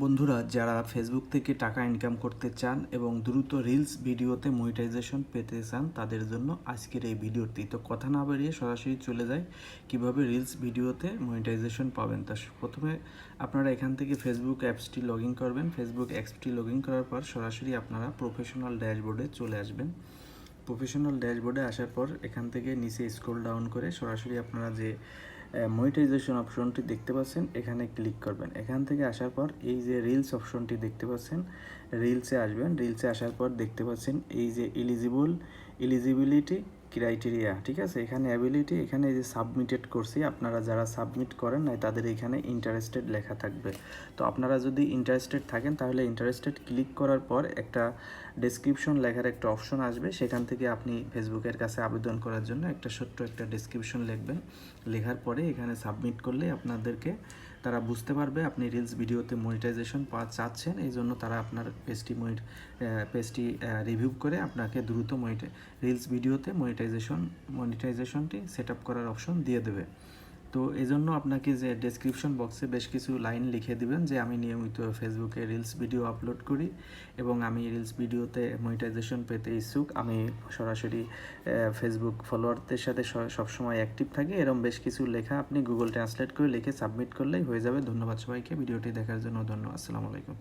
বন্ধুরা, যারা ফেসবুক থেকে টাকা ইনকাম করতে চান এবং দ্রুত রিলস ভিডিওতে মনিটাইজেশন পেতে চান, তাদের জন্য আজকের এই ভিডিওটি। তো কথা না বাড়িয়ে সরাসরি চলে যায় কিভাবে রিলস ভিডিওতে মনিটাইজেশন পাবেন। তা প্রথমে আপনারা এখান থেকে ফেসবুক অ্যাপসটি লগ ইন করবেন। ফেসবুক অ্যাপসটি লগ ইন করার পর সরাসরি আপনারা প্রফেশনাল ড্যাশবোর্ডে চলে আসবেন। প্রফেশনাল ড্যাশবোর্ডে আসার পর এখান থেকে নিচে স্ক্রল ডাউন করে সরাসরি আপনারা যে মনিটাইজেশন অপশনটি দেখতে পাচ্ছেন এখানে ক্লিক করবেন। এখান থেকে আসার পর এই যে রিলস অপশনটি দেখতে পাচ্ছেন, রিলসে আসবেন। রিলসে আসার পর দেখতে পাচ্ছেন এই যে এলিজিবিলিটি ক্রাইটেরিয়া, ঠিক আছে। এখানে অ্যাবিলিটি, এখানে এই যে সাবমিটেড করছি, আপনারা যারা সাবমিট করেন নাই তাদের এখানে ইন্টারেস্টেড লেখা থাকবে। তো আপনারা যদি ইন্টারেস্টেড থাকেন তাহলে ইন্টারেস্টেড ক্লিক করার পর একটা ডেসক্রিপশন লেখার একটা অপশন আসবে। সেখান থেকে আপনি ফেসবুকের কাছে আবেদন করার জন্য একটা ছোট্ট একটা ডেসক্রিপশন লিখবেন। লেখার পরে এখানে সাবমিট করলে আপনাদেরকে তারা বুঝতে পারবে আপনি রিলস ভিডিওতে মনিটাইজেশন চাচ্ছেন। এই জন্য তারা আপনার পেজটি রিভিউ করে আপনাকে দ্রুত রিলস ভিডিওতে মনিটাইজেশনটি সেট আপ করার অপশন দিয়ে দেবে। তো এই জন্য আপনাকে যে ডেসক্রিপশন বক্সে বেশ কিছু লাইন লিখে দিবেন যে আমি নিয়মিত ফেসবুকে রিলস ভিডিও আপলোড করি এবং আমি রিলস ভিডিওতে মনিটাইজেশন পেতে ইচ্ছুক। আমি সরাসরি ফেসবুক ফলোয়ারদের সাথে সবসময় অ্যাক্টিভ থাকি। এরকম বেশ কিছু লেখা আপনি গুগল ট্রান্সলেট করে লিখে সাবমিট করলেই হয়ে যাবে। ধন্যবাদ সবাইকে ভিডিওটি দেখার জন্য। ধন্যবাদ। আসসালামু আলাইকুম।